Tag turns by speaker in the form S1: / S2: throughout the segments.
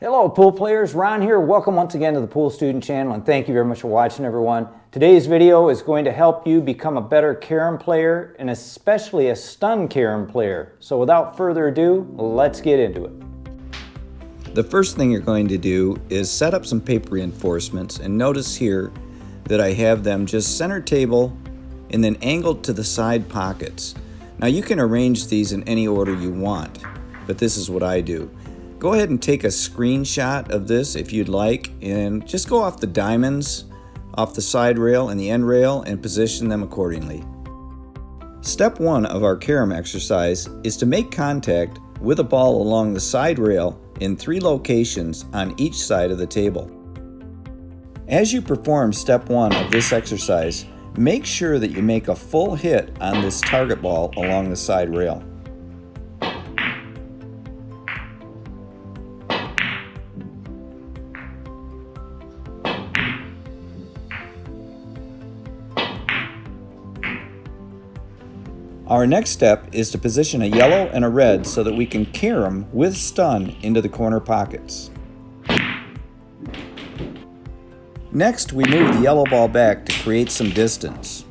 S1: Hello pool players, Ron here. Welcome once again to the Pool Student Channel and thank you very much for watching, everyone. Today's video is going to help you become a better carom player and especially a stun carom player. So without further ado, let's get into it.
S2: The first thing you're going to do is set up some paper reinforcements, and notice here that I have them just center table and then angled to the side pockets. Now you can arrange these in any order you want, but this is what I do. Go ahead and take a screenshot of this if you'd like, and just go off the diamonds, off the side rail and the end rail, and position them accordingly. Step 1 of our carom exercise is to make contact with a ball along the side rail in 3 locations on each side of the table. As you perform step 1 of this exercise, make sure that you make a full hit on this target ball along the side rail. Our next step is to position a yellow and a red so that we can carom with stun into the corner pockets. Next, we move the yellow ball back to create some distance.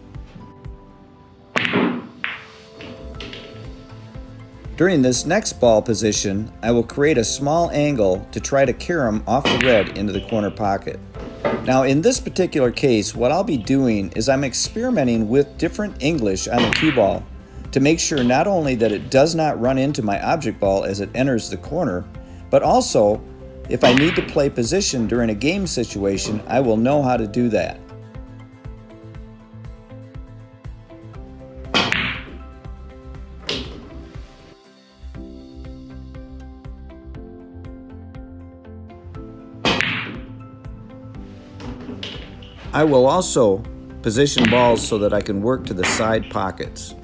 S2: During this next ball position, I will create a small angle to try to carom off the red into the corner pocket. Now in this particular case, what I'll be doing is I'm experimenting with different English on the cue ball to make sure not only that it does not run into my object ball as it enters the corner, but also if I need to play position during a game situation, I will know how to do that. I will also position balls so that I can work to the side pockets.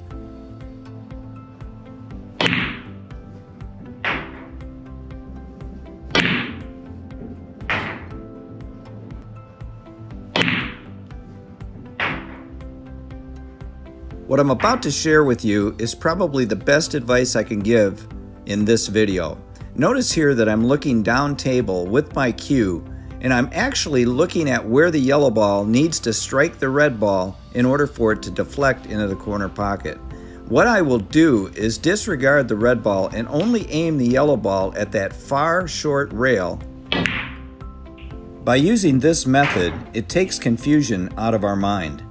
S2: What I'm about to share with you is probably the best advice I can give in this video. Notice here that I'm looking down table with my cue, and I'm actually looking at where the yellow ball needs to strike the red ball in order for it to deflect into the corner pocket. What I will do is disregard the red ball and only aim the yellow ball at that far short rail. By using this method, it takes confusion out of our mind.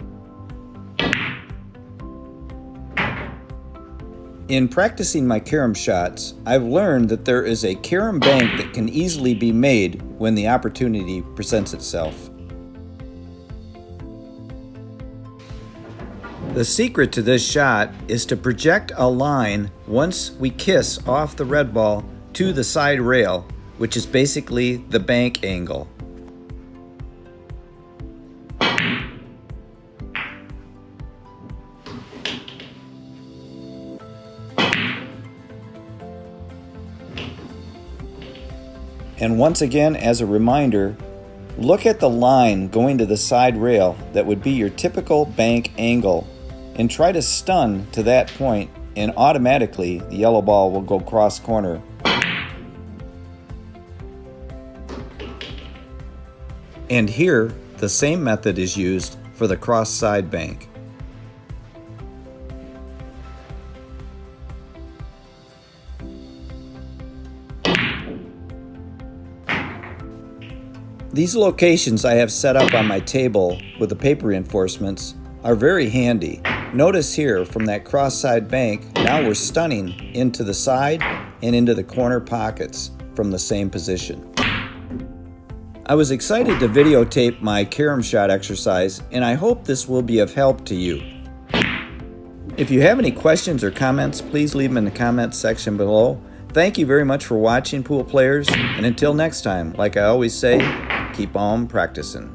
S2: In practicing my carom shots, I've learned that there is a carom bank that can easily be made when the opportunity presents itself. The secret to this shot is to project a line once we kiss off the red ball to the side rail, which is basically the bank angle. And once again, as a reminder, look at the line going to the side rail that would be your typical bank angle and try to stun to that point, and automatically the yellow ball will go cross corner. And here, the same method is used for the cross side bank. These locations I have set up on my table with the paper reinforcements are very handy. Notice here from that cross side bank, now we're stunning into the side and into the corner pockets from the same position. I was excited to videotape my carom shot exercise, and I hope this will be of help to you. If you have any questions or comments, please leave them in the comments section below. Thank you very much for watching, pool players, and until next time, like I always say, keep on practicing.